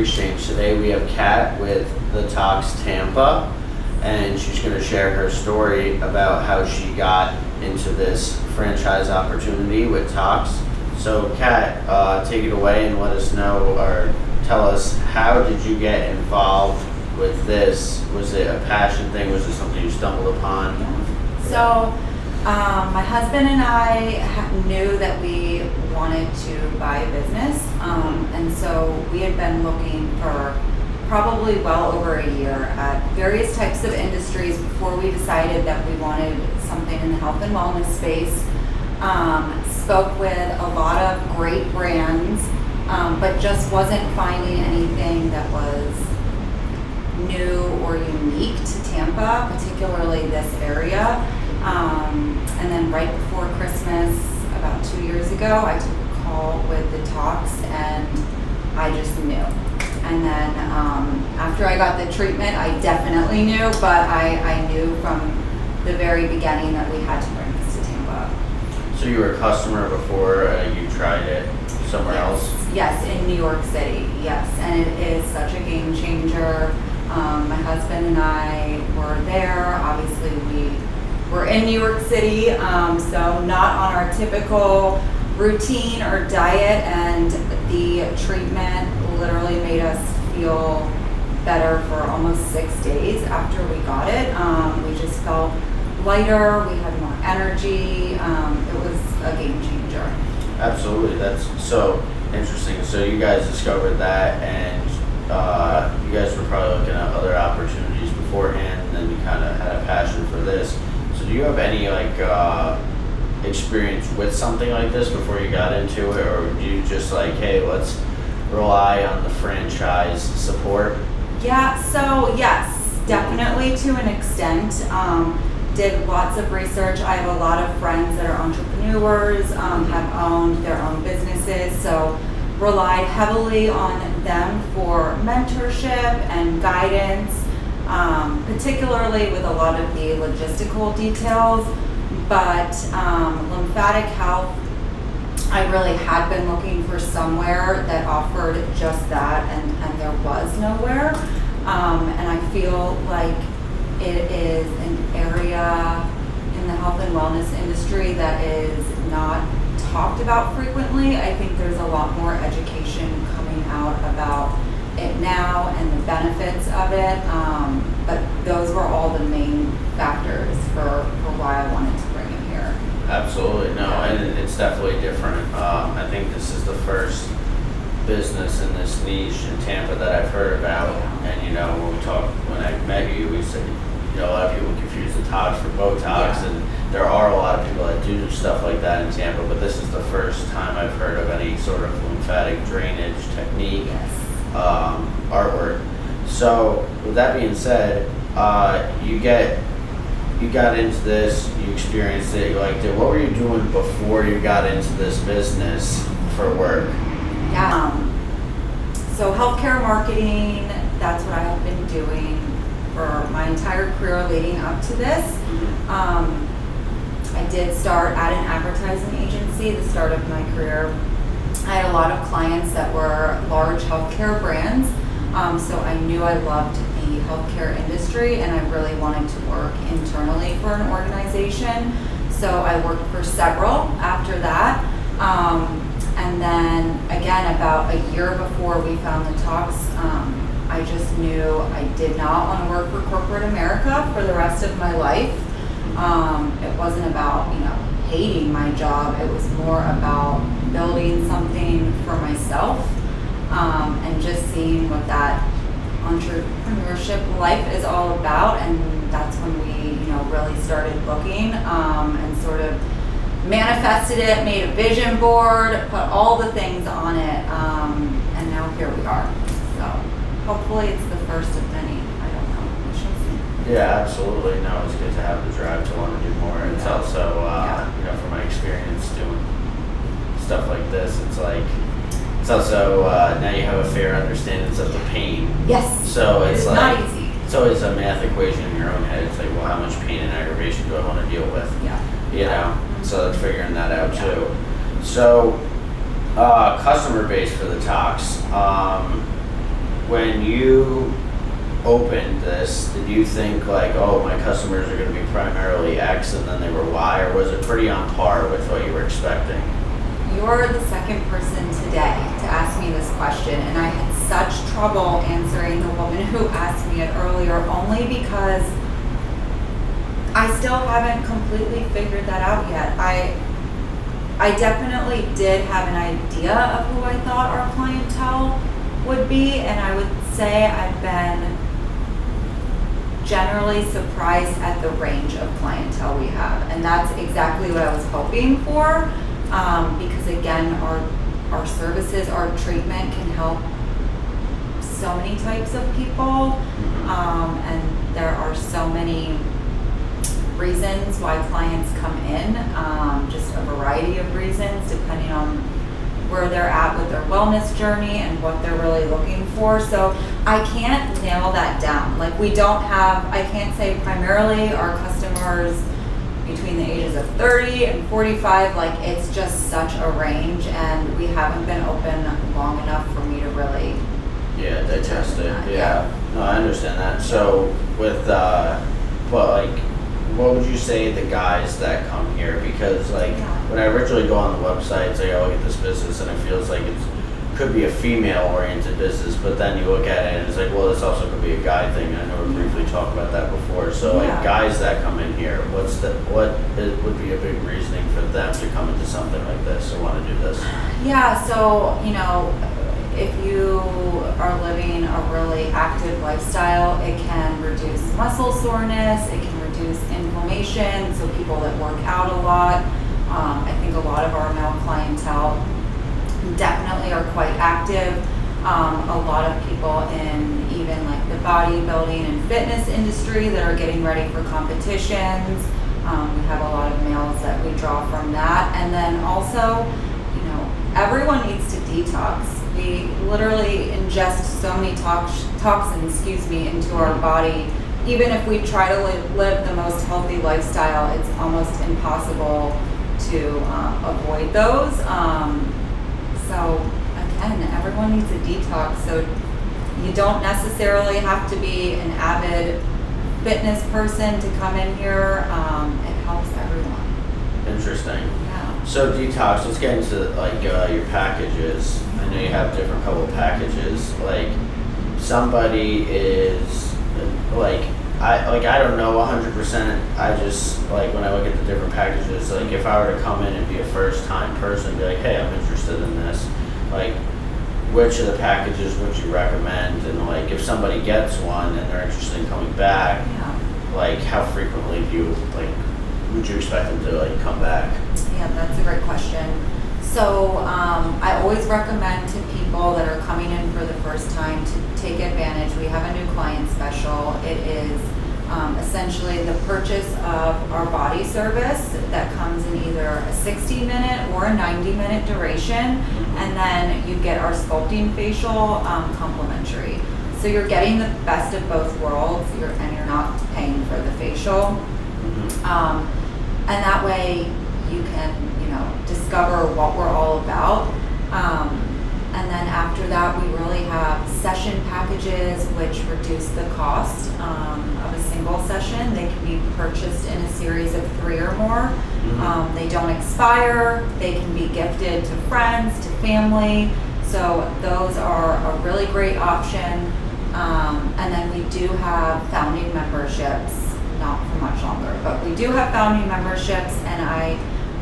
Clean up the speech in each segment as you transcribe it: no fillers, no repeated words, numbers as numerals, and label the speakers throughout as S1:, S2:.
S1: exchange. Today we have Kat with the Tox Tampa, and she's going to share her story about how she got into this franchise opportunity with Tox. So Kat, take it away and let us know, or tell us, how did you get involved with this? Was it a passion thing? Was it something you stumbled upon?
S2: So my husband and I knew that we wanted to buy a business, and so we had been looking for probably well over a year at various types of industries before we decided that we wanted something in the health and wellness space. Spoke with a lot of great brands, but just wasn't finding anything that was new or unique to Tampa, particularly this area. And then right before Christmas, about 2 years ago, I took a call with the Tox, and I just knew. And then after I got the treatment, I definitely knew, but I knew from the very beginning that we had to bring this to Tampa.
S1: So you were a customer before you tried it somewhere else?
S2: Yes, in New York City, yes. And it is such a game changer. My husband and I were there. Obviously, we were in New York City, so not on our typical routine or diet, and the treatment literally made us feel better for almost 6 days after we got it. We just felt lighter, we had more energy. It was a game changer.
S1: Absolutely, that's so interesting. So you guys discovered that, and you guys were probably looking at other opportunities beforehand, and then you kind of had a passion for this. So do you have any experience with something like this before you got into it, or do you just hey, let's rely on the franchise support?
S2: Yeah, so yes, definitely to an extent. Did lots of research. I have a lot of friends that are entrepreneurs, have owned their own businesses, so relied heavily on them for mentorship and guidance, particularly with a lot of the logistical details. But lymphatic health, I really had been looking for somewhere that offered just that, and there was nowhere. And I feel like it is an area in the health and wellness industry that is not talked about frequently. I think there's a lot more education coming out about it now and the benefits of it. But those were all the main factors for why I wanted to bring it here.
S1: Absolutely, no, and it's definitely different. I think this is the first business in this niche in Tampa that I've heard about. And when I met you, we said, a lot of people confuse the Tox for Botox, and there are a lot of people that do stuff like that in Tampa, but this is the first time I've heard of any sort of lymphatic drainage technique, artwork. So with that being said, you got into this, you experienced it, you liked it. What were you doing before you got into this business for work?
S2: Yeah. So healthcare marketing, that's what I have been doing for my entire career leading up to this. I did start at an advertising agency, the start of my career. I had a lot of clients that were large healthcare brands, so I knew I loved the healthcare industry, and I really wanted to work internally for an organization. So I worked for several after that. And then again, about a year before we found the Tox, I just knew I did not want to work for corporate America for the rest of my life. It wasn't about, hating my job. It was more about building something for myself, and just seeing what that entrepreneurship life is all about. And that's when we, really started looking, and sort of manifested it, made a vision board, put all the things on it, and now here we are. So hopefully it's the first of many. I don't know. We shall see.
S1: Yeah, absolutely. No, it's good to have the drive to want to do more. It's also, from my experience doing stuff like this, it's also now you have a fair understanding of the pain.
S2: Yes.
S1: So it's
S2: not easy.
S1: It's always a math equation in your own head. It's well, how much pain and aggravation do I want to deal with?
S2: Yeah.
S1: So that's figuring that out too. So, customer base for the Tox. when you opened this, did you think like, oh, my customers are going to be primarily X and then they were Y, or was it pretty on par with what you were expecting?
S2: You're the second person today to ask me this question, and I had such trouble answering the woman who asked me it earlier, only because I still haven't completely figured that out yet. I definitely did have an idea of who I thought our clientele would be, and I would say I've been generally surprised at the range of clientele we have, and that's exactly what I was hoping for, because again, our services, our treatment can help so many types of people, and there are so many reasons why clients come in, just a variety of reasons depending on where they're at with their wellness journey and what they're really looking for. So I can't nail that down. Like, we don't have, I can't say primarily our customers between the ages of 30 and 45, like it's just such a range, and we haven't been open long enough for me to really
S1: digest it. Yeah. No, I understand that. So with but like, what would you say the guys that come here? Because like when I originally go on the website, it's like, oh, look at this business, and it feels like it could be a female-oriented business, but then you look at it and it's like, well, this also could be a guy thing. I know we briefly talked about that before. So like guys that come in here, what would be a big reasoning for them to come into something like this or want to do this?
S2: Yeah, so if you are living a really active lifestyle, it can reduce muscle soreness, it can reduce inflammation, so people that work out a lot. I think a lot of our male clientele definitely are quite active. A lot of people in even like the bodybuilding and fitness industry that are getting ready for competitions. We have a lot of males that we draw from that. And then also, everyone needs to detox. We literally ingest so many toxins, into our body. Even if we try to live the most healthy lifestyle, it's almost impossible to avoid those. So again, everyone needs a detox. So you don't necessarily have to be an avid fitness person to come in here. It helps everyone.
S1: Interesting.
S2: Yeah.
S1: So detox, let's get into like your packages. I know you have different couple of packages. Like somebody is like, I don't know 100%. I just like when I look at the different packages, like if I were to come in and be a first time person, be like, hey, I'm interested in this. Like, which of the packages would you recommend? And like if somebody gets one and they're interested in coming back, like how frequently would you expect them to like come back?
S2: Yeah, that's a great question. So I always recommend to people that are coming in for the first time to take advantage. We have a new client special. It is essentially the purchase of our body service that comes in either a 60-minute or a 90-minute duration, and then you get our sculpting facial complimentary. So you're getting the best of both worlds, and you're not paying for the facial. And that way you can, discover what we're all about. And then after that, we really have session packages which reduce the cost of a single session. They can be purchased in a series of 3 or more. They don't expire. They can be gifted to friends, to family. So those are a really great option. And then we do have founding memberships, not for much longer, but we do have founding memberships, and I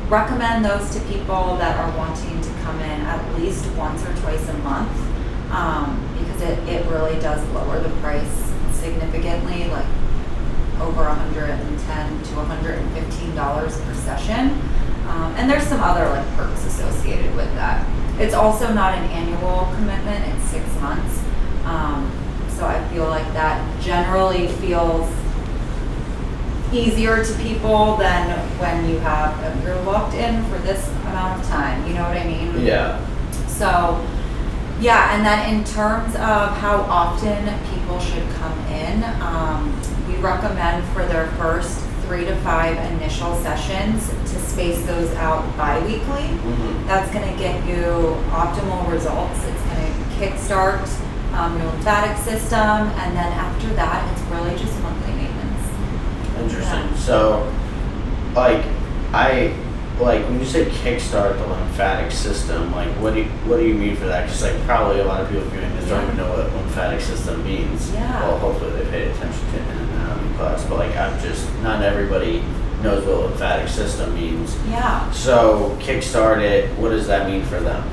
S2: recommend those to people that are wanting to come in at least once or twice a month, because it really does lower the price significantly, like over $110 to $115 per session. And there's some other like perks associated with that. It's also not an annual commitment, it's 6 months. So I feel like that generally feels easier to people than when you're locked in for this amount of time, you know what I mean?
S1: Yeah.
S2: So, yeah, and then in terms of how often people should come in, we recommend for their first 3 to 5 initial sessions to space those out bi-weekly. That's going to get you optimal results. It's going to kickstart your lymphatic system, and then after that, it's really just monthly maintenance.
S1: Interesting.
S2: Yeah.
S1: So, when you say kickstart the lymphatic system, what do you mean for that? Because probably a lot of people viewing this don't even know what lymphatic system means.
S2: Yeah.
S1: Well, hopefully they paid attention to it in anatomy class, but not everybody knows what lymphatic system means.
S2: Yeah.
S1: So kickstart it. What does that mean for them?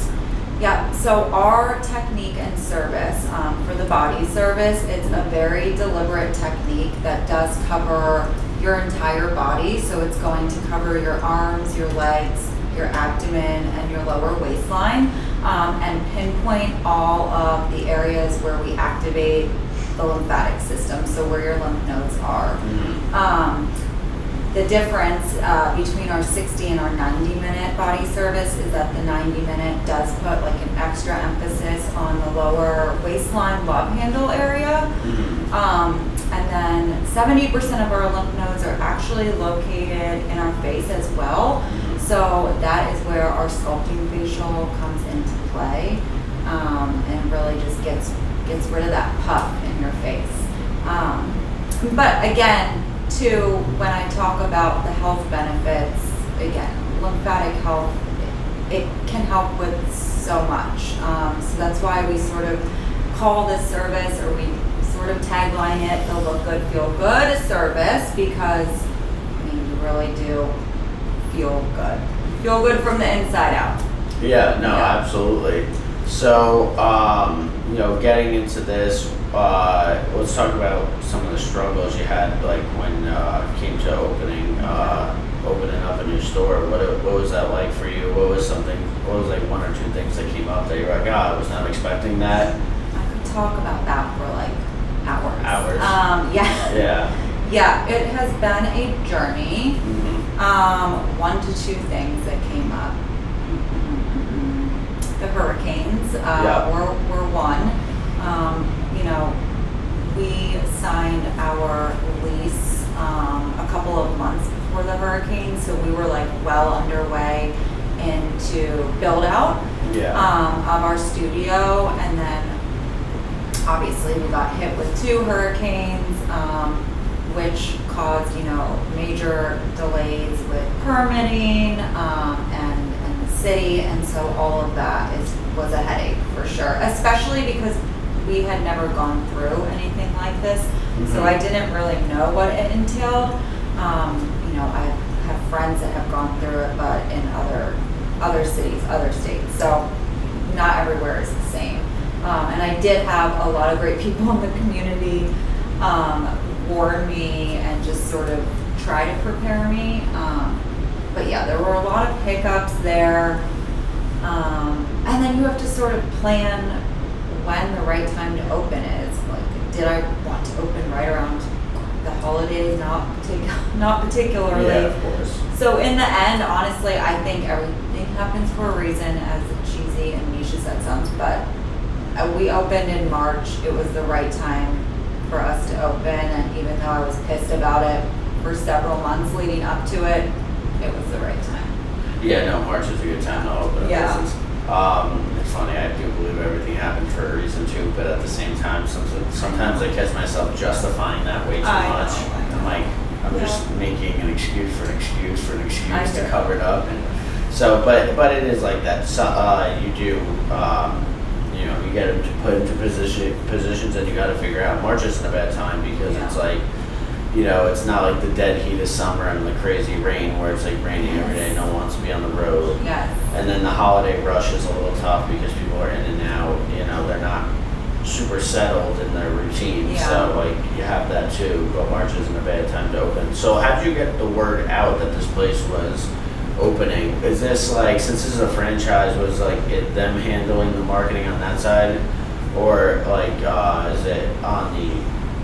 S2: Yeah, so our technique and service, for the body service, it's a very deliberate technique that does cover your entire body. So it's going to cover your arms, your legs, your abdomen, and your lower waistline, and pinpoint all of the areas where we activate the lymphatic system, so where your lymph nodes are. The difference between our 60 and our 90-minute body service is that the 90-minute does put an extra emphasis on the lower waistline love handle area. And then 70% of our lymph nodes are actually located in our face as well. So that is where our sculpting facial comes into play, and really just gets rid of that puff in your face. But again, too, when I talk about the health benefits, again, lymphatic health, it can help with so much. So that's why we sort of call this service, or we sort of tagline it, the Look Good, Feel Good service, because you really do feel good. Feel good from the inside out.
S1: Yeah, no, absolutely. So, getting into this, let's talk about some of the struggles you had, when it came to opening up a new store. What was that like for you? What was one or two things that came up that you're like, I was not expecting that?
S2: I could talk about that for hours.
S1: Hours.
S2: Yeah. Yeah, it has been a journey. One to two things that came up. The hurricanes were one. We signed our lease a couple of months before the hurricane, so we were well underway into build out of our studio, and then obviously we got hit with two hurricanes, which caused major delays with permitting and the city, and so all of that was a headache for sure, especially because we had never gone through anything like this. So I didn't really know what it entailed. I have friends that have gone through it, but in other cities, other states. So not everywhere is the same. And I did have a lot of great people in the community warn me and just sort of try to prepare me. But yeah, there were a lot of hiccups there. And then you have to sort of plan when the right time to open is. Did I want to open right around the holidays? Not particularly.
S1: Yeah, of course.
S2: So in the end, honestly, I think everything happens for a reason, as cheesy and niche as that sounds, but we opened in March. It was the right time for us to open, and even though I was pissed about it for several months leading up to it, it was the right time.
S1: Yeah, no, March is a good time to open a business. It's funny, I do believe everything happened for a reason too, but at the same time, sometimes I catch myself justifying that way too much. I'm just making an excuse for an excuse for an excuse to cover it up, and so, but it is like that. So, you do, you get them to put into positions, and you got to figure out. March isn't a bad time because it's it's not like the dead heat of summer and the crazy rain where it's raining every day. No one wants to be on the road.
S2: Yes.
S1: And then the holiday rush is a little tough because people are in and out. They're not super settled in their routine.
S2: Yeah.
S1: So you have that too. But March isn't a bad time to open. So how did you get the word out that this place was opening? Is this since this is a franchise, was them handling the marketing on that side, or is it on the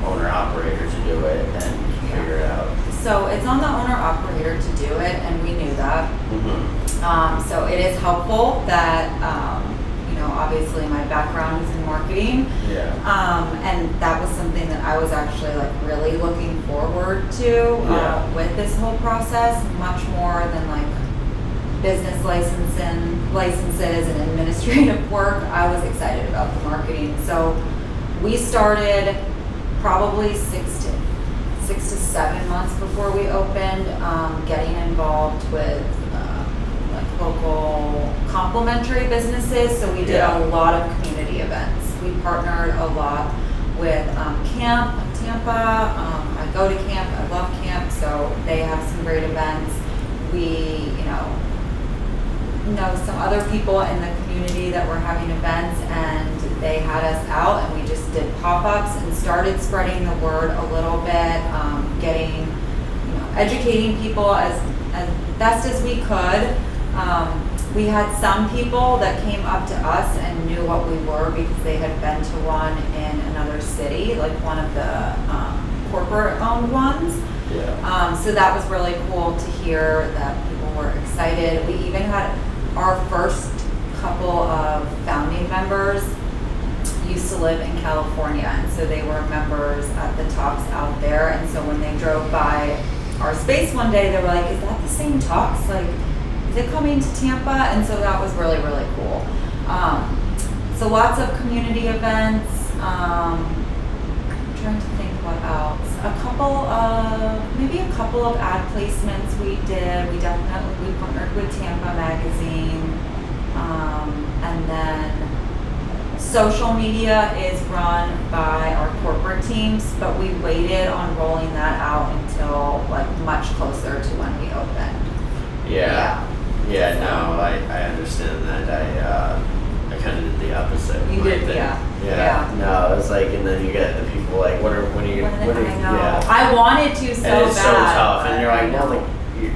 S1: owner-operator to do it and figure it out?
S2: So it's on the owner-operator to do it, and we knew that. So it is helpful that, obviously my background is in marketing. And that was something that I was actually really looking forward to with this whole process, much more than business licenses and administrative work. I was excited about the marketing. So we started probably 6 to 7 months before we opened, getting involved with like local complementary businesses. So we did a lot of community events. We partnered a lot with camp, Tampa. I go to camp, I love camp, so they have some great events. We, know some other people in the community that were having events, and they had us out, and we just did pop-ups and started spreading the word a little bit, getting, educating people as best as we could. We had some people that came up to us and knew what we were because they had been to one in another city, like one of the corporate-owned ones.
S1: Yeah.
S2: So that was really cool to hear that people were excited. We even had our first couple of founding members used to live in California, and so they were members at the Tox out there. And so when they drove by our space one day, they were like, "Is that the same Tox? Like, is it coming to Tampa?" And so that was really, really cool. So lots of community events. I'm trying to think what else. Maybe a couple of ad placements we did. We partnered with Tampa magazine. And then social media is run by our corporate teams, but we waited on rolling that out until like much closer to when we opened.
S1: Yeah, no, I understand that. I kind of did the opposite.
S2: You did,
S1: yeah. No, it's like, and then you get the people like, what are you?
S2: I know. Yeah. I wanted to so
S1: and it's
S2: bad.
S1: so tough, and you're like,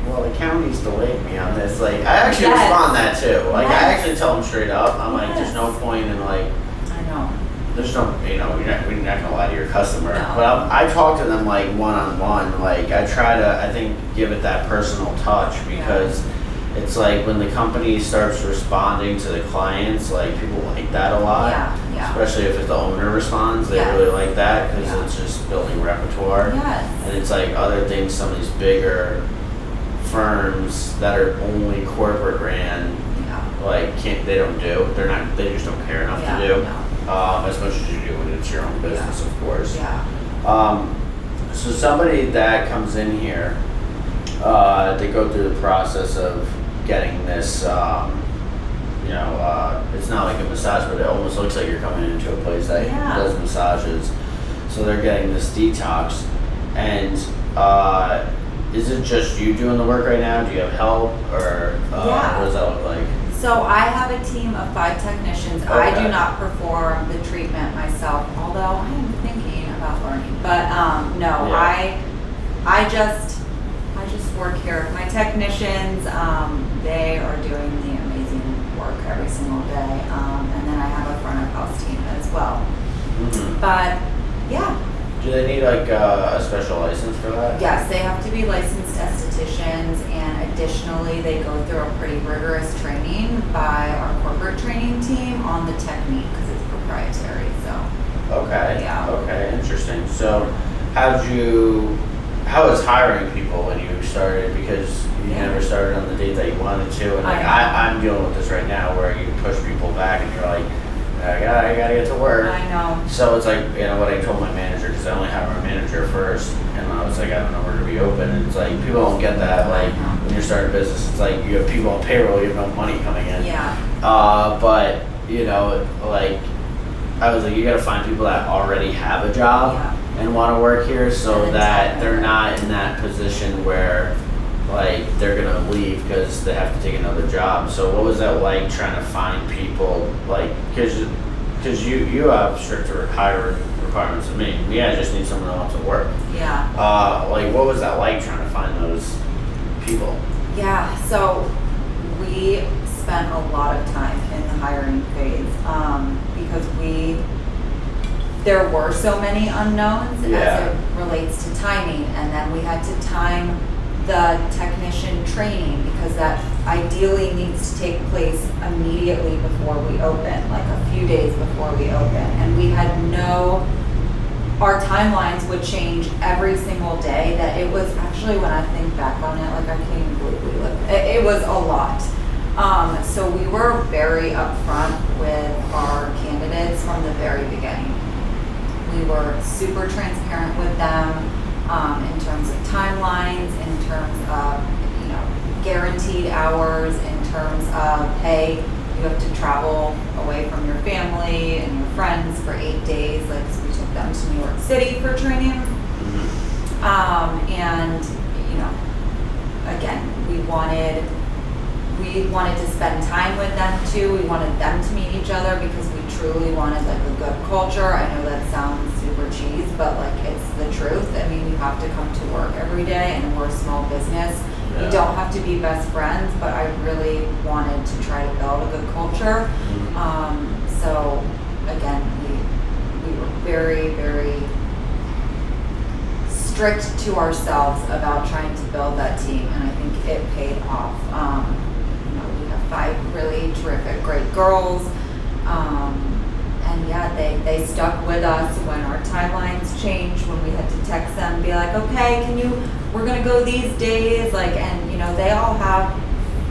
S1: well, the county's delayed me on this. Like, I actually respond that too. Like, I actually tell them straight up. I'm like, there's no point in like.
S2: I know.
S1: There's no, we're not gonna lie to your customer.
S2: No.
S1: But I talk to them like one-on-one. Like, I try to, I think, give it that personal touch because. It's like when the company starts responding to the clients, like people like that a lot.
S2: Yeah.
S1: Especially if the owner responds, they really like that because it's just building repertoire.
S2: Yes.
S1: And it's like other things, some of these bigger firms that are only corporate ran, like they don't do. They just don't care enough to do. No. As much as you do when it's your own business, of course.
S2: Yeah.
S1: So somebody that comes in here, they go through the process of getting this, it's not like a massage, but it almost looks like you're coming into a place that does massages. So they're getting this detox. And is it just you doing the work right now? Do you have help, or what does that look like?
S2: So I have a team of 5 technicians.
S1: Okay.
S2: I do not perform the treatment myself, although I am thinking about learning. But no, I just work here. My technicians, they are doing the amazing work every single day. And then I have a front of house team as well.
S1: Mm-hmm.
S2: But yeah.
S1: Do they need like a special license for that?
S2: Yes, they have to be licensed estheticians, and additionally they go through a pretty rigorous training by our corporate training team on the technique because it's proprietary. So.
S1: Okay.
S2: Yeah.
S1: Okay. Interesting. So, how was hiring people when you started? Because you never started on the date that you wanted to, and like I'm dealing with this right now where you push people back and you're like, I gotta get to work.
S2: I know.
S1: So it's like, what I told my manager, because I only have our manager first, and I was like, I don't know where to be open. And it's like, people don't get that. Like, when you're starting a business, it's like you have people on payroll, you have no money coming in.
S2: Yeah.
S1: But, like, I was like, you gotta find people that already have a job and want to work here so that they're not in that position where, like, they're gonna leave because they have to take another job. So what was that like trying to find people, like, because you have stricter hiring requirements than me. I just need someone that wants to work.
S2: Yeah.
S1: Like, what was that like trying to find those people?
S2: Yeah, so we spent a lot of time in the hiring phase because there were so many unknowns as it relates to timing, and then we had to time the technician training because that ideally needs to take place immediately before we open, like a few days before we open. And we had our timelines would change every single day, that it was actually, when I think back on it, like I can't even believe we lived, it was a lot. So we were very upfront with our candidates from the very beginning. We were super transparent with them in terms of timelines, in terms of, you know, guaranteed hours, in terms of, hey, you have to travel away from your family and your friends for 8 days. Like, so we took them to New York City for training. And, you know, again, we wanted to spend time with them too. We wanted them to meet each other because we truly wanted like a good culture. I know that sounds super cheese, but like it's the truth. I mean, you have to come to work every day, and we're a small business.
S1: Yeah.
S2: We don't have to be best friends, but I really wanted to try to build a good culture. So again, we were very, very strict to ourselves about trying to build that team, and I think it paid off. You know, we have 5 really terrific, great girls, and yeah, they stuck with us when our timelines changed, when we had to text them, be like, okay, we're gonna go these days, like, and you know, they all have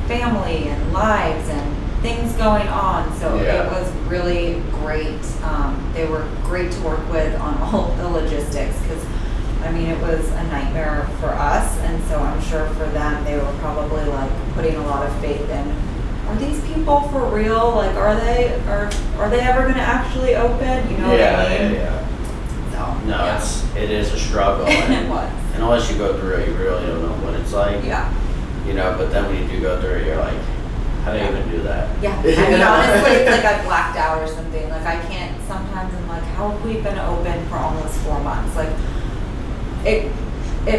S2: family and lives and things going on, so
S1: Yeah.
S2: it was really great. They were great to work with on all the logistics, because I mean, it was a nightmare for us, and so I'm sure for them, they were probably like putting a lot of faith in, are these people for real? Like, are they ever going to actually open? You know what I mean?
S1: Yeah.
S2: So,
S1: No,
S2: yeah.
S1: it is a struggle.
S2: It was.
S1: And unless you go through it, you really don't know what it's like.
S2: Yeah.
S1: You know, but then when you do go through it, you're like, how do you even do that?
S2: Yeah. I mean, honestly, it's like I blacked out or something. Like, I can't, sometimes I'm like, how have we been open for almost 4 months? Like, it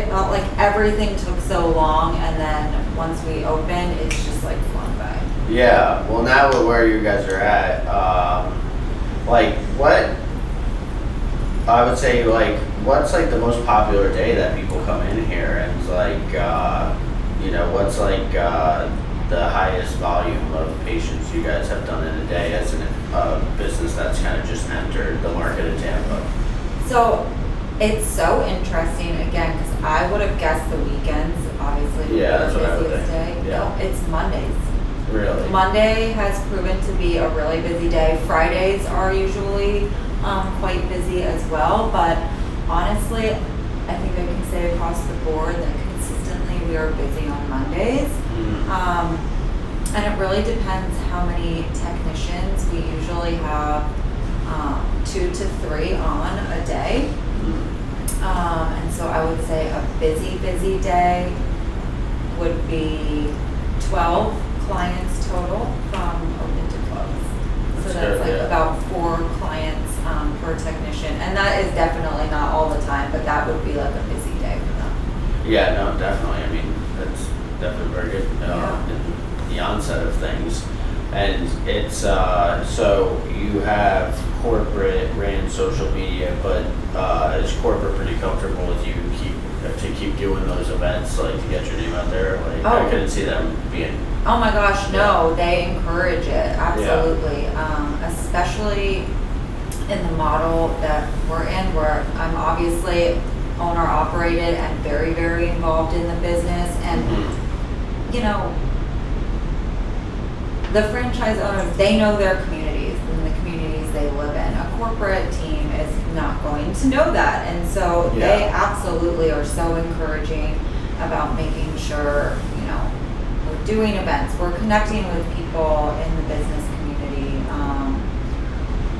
S2: felt like everything took so long, and then once we opened, it's just like flown by.
S1: Yeah, well, now with where you guys are at, like, what, I would say, like, what's, like, the most popular day that people come in here, and it's like, you know, what's, like, the highest volume of patients you guys have done in a day as a business that's kind of just entered the market in Tampa?
S2: So, it's so interesting, again, because I would have guessed the weekends, obviously, would be
S1: Yeah, that's
S2: the
S1: what I would
S2: busiest
S1: think.
S2: day.
S1: Yeah.
S2: No, it's Mondays.
S1: Really?
S2: Monday has proven to be a really busy day. Fridays are usually quite busy as well, but honestly, I think I can say across the board that consistently we are busy on Mondays. And it really depends how many technicians. We usually have 2 to 3 on a day. And so I would say a busy day would be 12 clients total from open to close. So that's like about 4 clients per technician. And that is definitely not all the time, but that would be like a busy day for them.
S1: Yeah, no, definitely. I mean, that's definitely very good in the onset of things. And it's, so you have corporate ran social media, but is corporate pretty comfortable with you to keep doing those events, like to get your name out there? Like, I couldn't see them being.
S2: Oh my gosh, no, they encourage it, absolutely. Especially in the model that we're in, where I'm obviously owner operated and very, very involved in the business. And, you know, the franchise owners, they know their communities and the communities they live in. A corporate team is not going to know that. And so they absolutely are so encouraging about making sure, you know, we're doing events, we're connecting with people in the business community.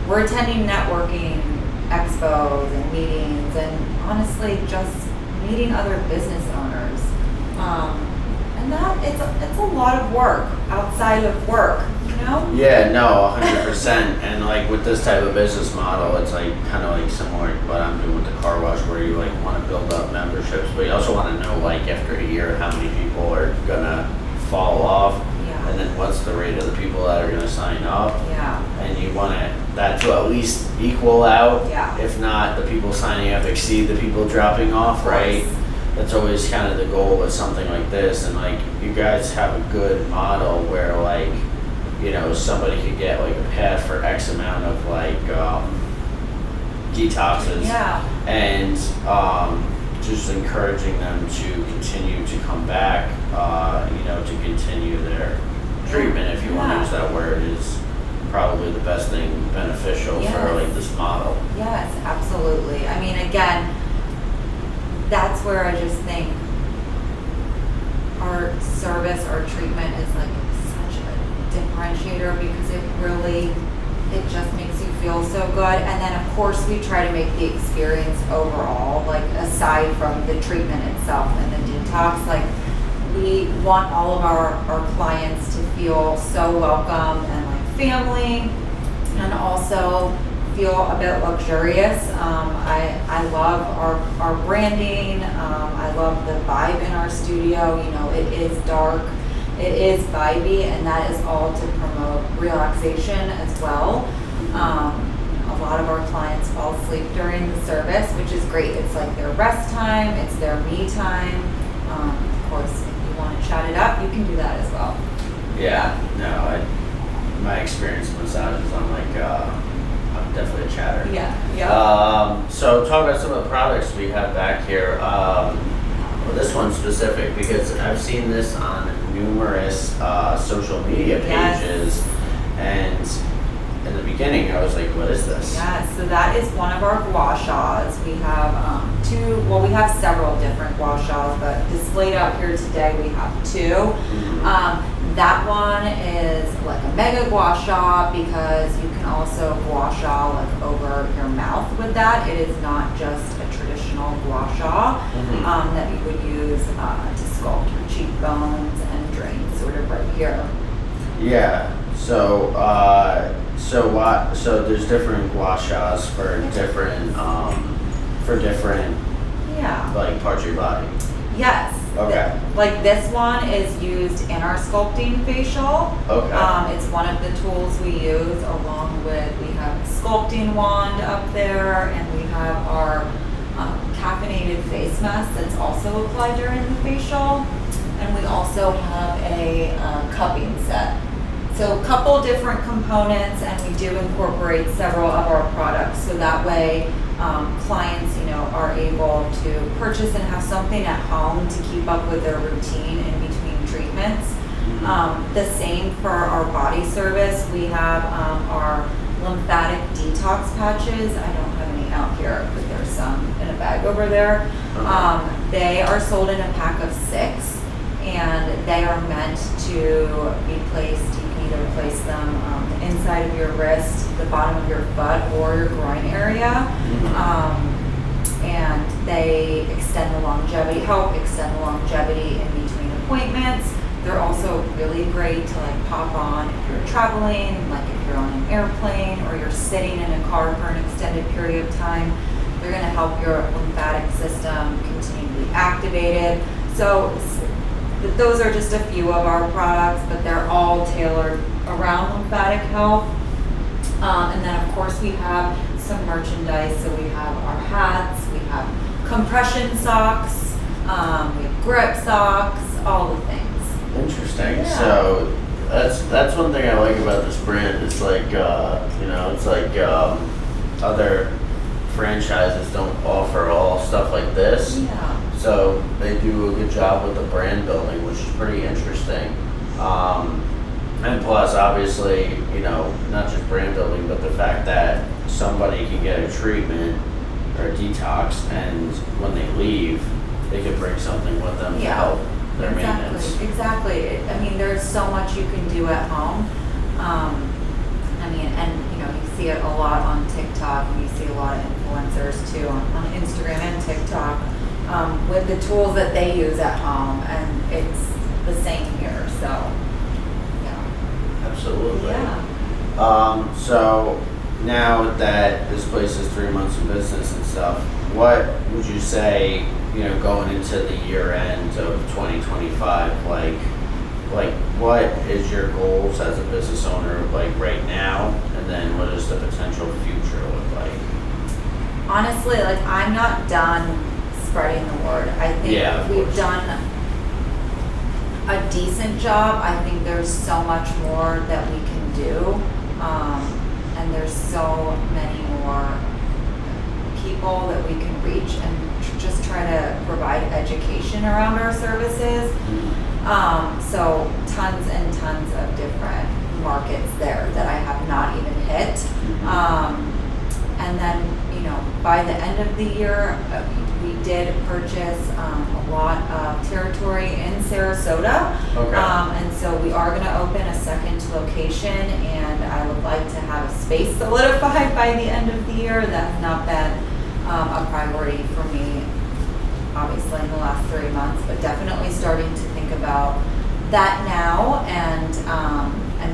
S2: We're attending networking expos and meetings, and honestly just meeting other business owners. And that, it's a lot of work outside of work, you know?
S1: Yeah, no, 100%. And like with this type of business model, it's like kind of like similar to what I'm doing with the car wash, where you like want to build up memberships, but you also want to know like after a year how many people are gonna fall off, and then what's the rate of the people that are gonna sign up. And you want that to at least equal out. If not, the people signing up exceed the people dropping off, right? That's always kind of the goal with something like this. And like you guys have a good model where like, you know, somebody could get like a pass for X amount of like detoxes, and just encouraging them to continue to come back, you know, to continue their treatment, if you want to use that word, is probably the best thing beneficial
S2: Yes.
S1: for like this model.
S2: Yes, absolutely. I mean, again, that's where I just think our service, our treatment is like such a differentiator because it just makes you feel so good. And then of course we try to make the experience overall, like aside from the treatment itself and the detox, like we want all of our clients to feel so welcome and like family, and also feel a bit luxurious. I love our branding. I love the vibe in our studio. You know, it is dark, it is vibey, and that is all to promote relaxation as well. A lot of our clients fall asleep during the service, which is great. It's like their rest time, it's their me time. Of course, if you want to chat it up, you can do that as well.
S1: Yeah, no, my experience with massages, I'm definitely a chatter.
S2: Yeah.
S1: So talk about some of the products we have back here. Well, this one's specific because I've seen this on numerous social media pages,
S2: Yes.
S1: and in the beginning I was like, what is this?
S2: Yeah, so that is one of our gua shas. We have we have several different gua shas, but displayed out here today we have two.
S1: Mm-hmm.
S2: That one is like a mega gua sha because you can also gua sha like over your mouth with that. It is not just a traditional gua sha that you would use to sculpt your cheekbones and drain sort of right here.
S1: Yeah. So there's different gua shas for different
S2: Yeah.
S1: like parts of your body.
S2: Yes.
S1: Okay.
S2: Like this one is used in our sculpting facial.
S1: Okay.
S2: It's one of the tools we use along with, we have a sculpting wand up there, and we have our caffeinated face mask that's also applied during the facial. And we also have a cupping set. So a couple different components, and we do incorporate several of our products. So that way clients, you know, are able to purchase and have something at home to keep up with their routine in between treatments. The same for our body service. We have our lymphatic detox patches. I don't have any out here, but there's some in a bag over there. They are sold in a pack of 6, and they are meant to be placed. You can either place them the inside of your wrist, the bottom of your foot, or your groin area. And they extend the longevity, help extend the longevity in between appointments. They're also really great to like pop on if you're traveling, like if you're on an airplane or you're sitting in a car for an extended period of time. They're going to help your lymphatic system continue to be activated. So those are just a few of our products, but they're all tailored around lymphatic health. And then of course we have some merchandise. So we have our hats, we have compression socks, we have grip socks, all the things.
S1: Interesting.
S2: Yeah.
S1: So that's one thing I like about this brand. It's like it's like other franchises don't offer all stuff like this.
S2: Yeah.
S1: So they do a good job with the brand building, which is pretty interesting. And plus, obviously, you know, not just brand building, but the fact that somebody can get a treatment or a detox, and when they leave, they could bring something with them to help their maintenance.
S2: Exactly. I mean, there's so much you can do at home. I mean, and you know, you see it a lot on TikTok, and you see a lot of influencers too on Instagram and TikTok with the tools that they use at home, and it's the same here. So, yeah.
S1: Absolutely.
S2: Yeah.
S1: So now that this place is 3 months in business and stuff, what would you say, you know, going into the year end of 2025, like what is your goals as a business owner like right now, and then what does the potential future look like?
S2: Honestly, like I'm not done spreading the word. I think we've done a decent job. I think there's so much more that we can do, and there's so many more people that we can reach, and just try to provide education around our services. So tons and tons of different markets there that I have not even hit. And then, by the end of the year, we did purchase a lot of territory in Sarasota.
S1: Okay.
S2: And so we are going to open a second location, and I would like to have a space solidified by the end of the year. That's not been a priority for me, obviously, in the last 3 months, but definitely starting to think about that now, and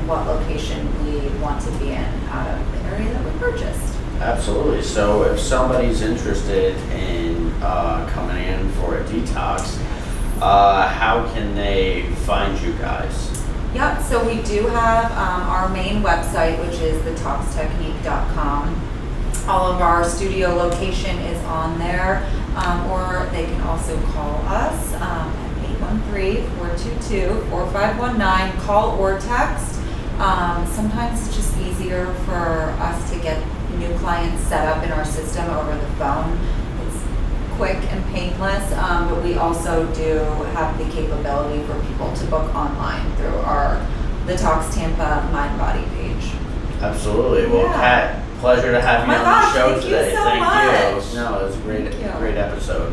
S2: what location we want to be in out of the area that we purchased.
S1: Absolutely. So if somebody's interested in coming in for a detox, how can they find you guys?
S2: Yep, so we do have our main website, which is the toxtechnique.com. All of our studio location is on there, or they can also call us at 813-422-4519, call or text. Sometimes it's just easier for us to get new clients set up in our system over the phone. It's quick and painless, but we also do have the capability for people to book online through the Tox Tampa Mind Body page.
S1: Absolutely. Well,
S2: Yeah.
S1: Kat, pleasure to have you
S2: Oh my
S1: on
S2: gosh,
S1: the show
S2: thank you
S1: today.
S2: so
S1: Thank
S2: much.
S1: you. No, it was a great episode.